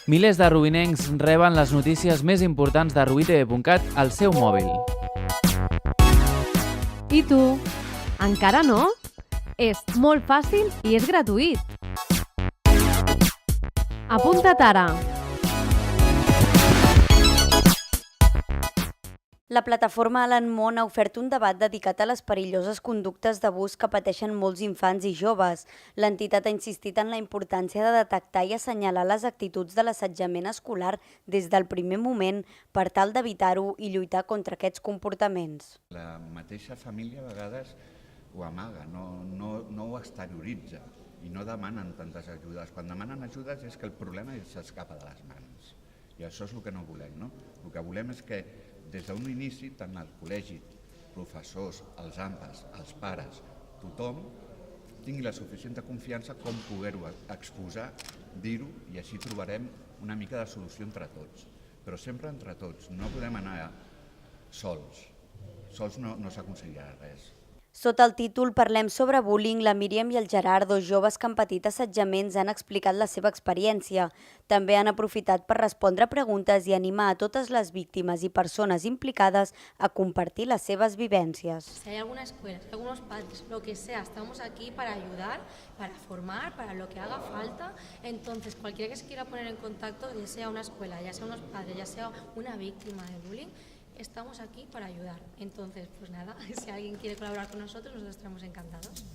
Milers de rubinencs reben les notícies més importants de rubitv.cat al seu mòbil. I tu? Encara no? És molt fàcil i és gratuït. Apunta't ara! La plataforma Alan Món ha ofert un debat dedicat a les perilloses conductes d'abús que pateixen molts infants i joves. L'entitat ha insistit en la importància de detectar i assenyalar les actituds de l'assetjament escolar des del primer moment per tal d'evitar-ho i lluitar contra aquests comportaments. La mateixa família a vegades ho amaga, no ho exterioritza i no demanen tantes ajudes. Quan demanen ajudes és que el problema s'escapa de les mans i això és el que no volem, no? El que volem és que des d'un inici, tant el col·legi, professors, els AMPAs, els pares, tothom tingui la suficient confiança com poder-ho exposar, dir-ho i així trobarem una mica de solució entre tots. Però sempre entre tots, no podem anar sols. Sols no s'aconseguirà res. Sota el títol Parlem sobre bullying, la Míriam i el Gerard, dos joves que han patit assetjaments, han explicat la seva experiència. També han aprofitat per respondre preguntes i animar a totes les víctimes y personas implicadas a compartir las seves vivències. Si hay alguna escuela, si hay algunos padres, lo que sea, estamos aquí para ayudar, para formar, para lo que haga falta. Entonces, cualquiera que se quiera poner en contacto, ya sea una escuela, ya sea unos padres, ya sea una víctima de bullying, estamos aquí para ayudar. Entonces, pues nada, si alguien quiere colaborar con nosotros estaremos encantados.